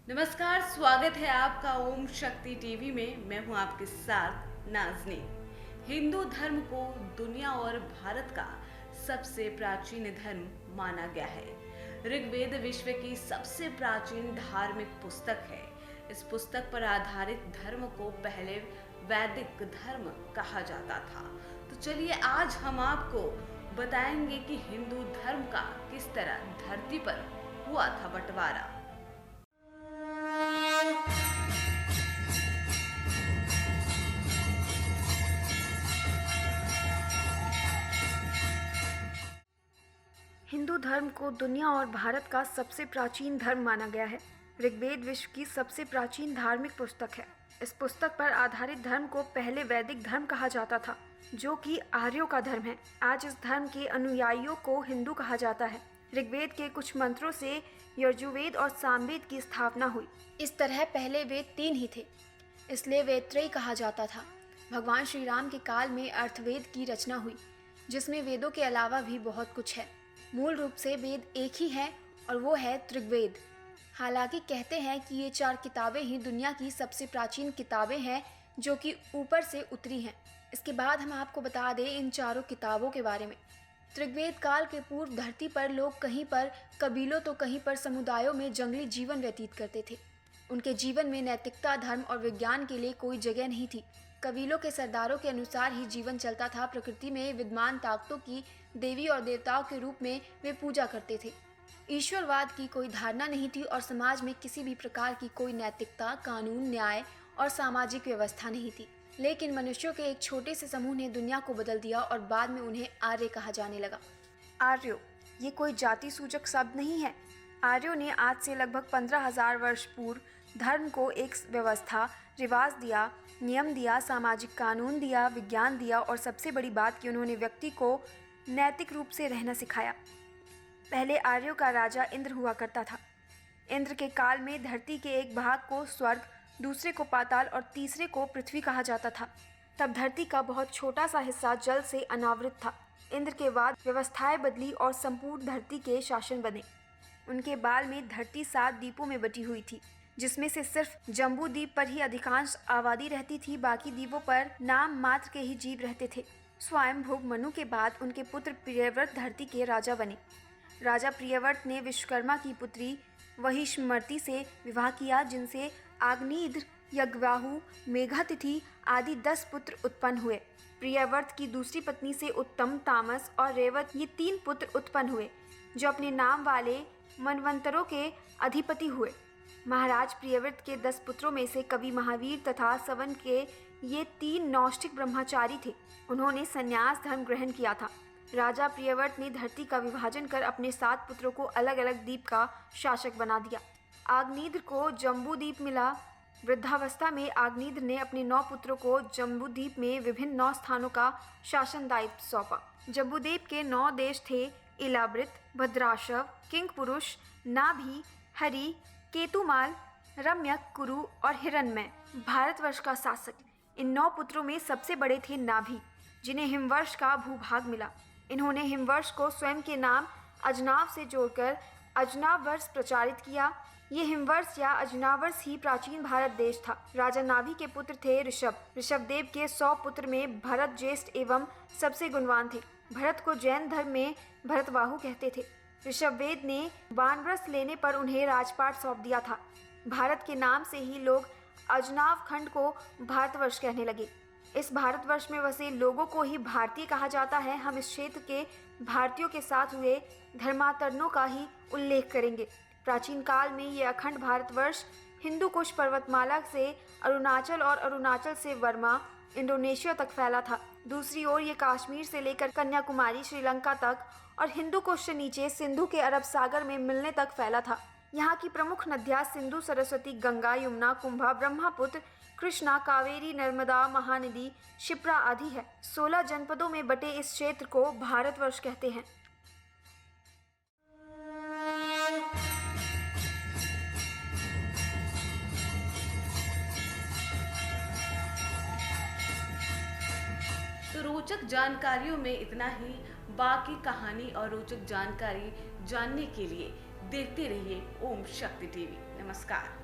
नमस्कार, स्वागत है आपका ओम शक्ति टीवी में। मैं हूं आपके साथ नाज़नी। हिंदू धर्म को दुनिया और भारत का सबसे प्राचीन धर्म माना गया है। ऋग्वेद विश्व की सबसे प्राचीन धार्मिक पुस्तक है। इस पुस्तक पर आधारित धर्म को पहले वैदिक धर्म कहा जाता था। तो चलिए आज हम आपको बताएंगे कि हिंदू धर्म का किस तरह धरती पर हुआ था बंटवारा। हिंदू धर्म को दुनिया और भारत का सबसे प्राचीन धर्म माना गया है। ऋग्वेद विश्व की सबसे प्राचीन धार्मिक पुस्तक है। इस पुस्तक पर आधारित धर्म को पहले वैदिक धर्म कहा जाता था, जो कि आर्यों का धर्म है। आज इस धर्म के अनुयायियों को हिंदू कहा जाता है। ऋग्वेद के कुछ मंत्रों से यजुर्वेद और सामवेद की स्थापना हुई। इस तरह पहले वेद 3 ही थे, इसलिए वेदत्रयी कहा जाता था। भगवान श्री राम के काल में अर्थवेद की रचना हुई, जिसमें वेदों के अलावा भी बहुत कुछ है। मूल रूप से वेद एक ही है और वो है ऋग्वेद। हालांकि कहते हैं कि ये 4 किताबें ही दुनिया की सबसे प्राचीन किताबें हैं, जो कि ऊपर से उतरी हैं। इसके बाद हम आपको बता दें इन चारों किताबों के बारे में। ऋग्वेद काल के पूर्व धरती पर लोग कहीं पर कबीलों तो कहीं पर समुदायों में जंगली जीवन व्यतीत करते थे। उनके जीवन में नैतिकता, धर्म और विज्ञान के लिए कोई जगह नहीं थी। कबीलों के सरदारों के अनुसार ही जीवन चलता था। प्रकृति में विद्यमान ताकतों की देवी और देवताओं के रूप में वे पूजा करते थे। ईश्वरवाद की कोई धारणा नहीं थी और समाज में किसी भी प्रकार की कोई नैतिकता, कानून, न्याय और सामाजिक व्यवस्था नहीं थी। लेकिन मनुष्यों के एक छोटे से समूह ने दुनिया को बदल दिया और बाद में उन्हें आर्य कहा जाने लगा। आर्यो ये कोई जाति सूचक शब्द नहीं है। आर्यों ने आज से लगभग 15,000 वर्ष पूर्व धर्म को एक व्यवस्था, रिवाज दिया, नियम दिया, सामाजिक कानून दिया, विज्ञान दिया और सबसे बड़ी बात कि उन्होंने व्यक्ति को नैतिक रूप से रहना सिखाया। पहले आर्यों का राजा इंद्र हुआ करता था। इंद्र के काल में धरती के एक भाग को स्वर्ग, दूसरे को पाताल और तीसरे को पृथ्वी कहा जाता था। तब धरती का बहुत छोटा सा हिस्सा जल से अनावृत था। इंद्र के बाद व्यवस्थाएं बदली और संपूर्ण धरती के शासन बने। उनके बाल में धरती 7 द्वीपों में बटी हुई थी, जिसमें से सिर्फ जम्बू द्वीप पर ही अधिकांश आबादी रहती थी। बाकी द्वीपों पर नाम मात्र के ही जीव रहते थे। स्वयंभू मनु के बाद उनके पुत्र प्रियव्रत धरती के राजा बने। राजा प्रियव्रत ने विश्वकर्मा की पुत्री वहिष्मती से विवाह किया, जिनसे आग्नेयद्र, यज्ञवाहु, मेघातिथि आदि 10 पुत्र उत्पन्न हुए। प्रियव्रत की दूसरी पत्नी से उत्तम, तामस और रेवत ये 3 पुत्र उत्पन्न हुए, जो अपने नाम वाले मनवंतरों के अधिपति हुए। महाराज प्रियव्रत के 10 पुत्रों में से कवि महावीर तथा सवन के ये 3 नौष्टिक ब्रह्मचारी थे। उन्होंने संन्यास धर्म ग्रहण किया था। राजा प्रियव्रत ने धरती का विभाजन कर अपने 7 पुत्रों को अलग अलग द्वीप का शासक बना दिया। आग्नेयद्र को जम्बू द्वीप मिला। वृद्धावस्था में आग्नेयद्र ने अपने 9 पुत्रों को जम्बू द्वीप में विभिन्न 9 स्थानों का शासन दायित्व सौंपा। जम्बूद्वीप के 9 देश थे: इलाब्रित, भद्राशव, किंगपुरुष, नाभि, हरि, केतुमाल, रम्यक, कुरु और हिरण्मय। भारतवर्ष का शासक इन 9 पुत्रों में सबसे बड़े थे नाभि, जिन्हें हिमवर्ष का भूभाग मिला। इन्होंने हिमवर्ष को स्वयं के नाम अजनाव से जोड़कर अजनाव वर्ष प्रचारित किया। ये हिमवर्ष या अजनावर्ष ही प्राचीन भारत देश था। राजा नाभि के पुत्र थे ऋषभ। ऋषभदेव के 100 पुत्र में भरत ज्येष्ठ एवं सबसे गुणवान थे। भरत को जैन धर्म में भरतवाहु कहते थे। ऋषभवेद ने वानप्रस्थ लेने पर उन्हें राजपाट सौंप दिया था। भारत के नाम से ही लोग अजनाव खंड को भारतवर्ष कहने लगे। इस भारतवर्ष में बसे लोगों को ही भारतीय कहा जाता है। हम इस क्षेत्र के भारतीयों के साथ हुए धर्मांतरणों का ही उल्लेख करेंगे। प्राचीन काल में ये अखंड भारतवर्ष हिंदू कुश पर्वतमाला से अरुणाचल और अरुणाचल से वर्मा, इंडोनेशिया तक फैला था। दूसरी ओर ये कश्मीर से लेकर कन्याकुमारी, श्रीलंका तक और हिंदू कुश से नीचे सिंधु के अरब सागर में मिलने तक फैला था। यहाँ की प्रमुख नदियाँ सिंधु, सरस्वती, गंगा, यमुना, कुंभा, ब्रह्मपुत्र, कृष्णा, कावेरी, नर्मदा, महानदी, क्षिप्रा आदि है। 16 जनपदों में बटे इस क्षेत्र को भारतवर्ष कहते हैं। तो रोचक जानकारियों में इतना ही। बाकी कहानी और रोचक जानकारी जानने के लिए देखते रहिए ओम शक्ति टीवी। नमस्कार।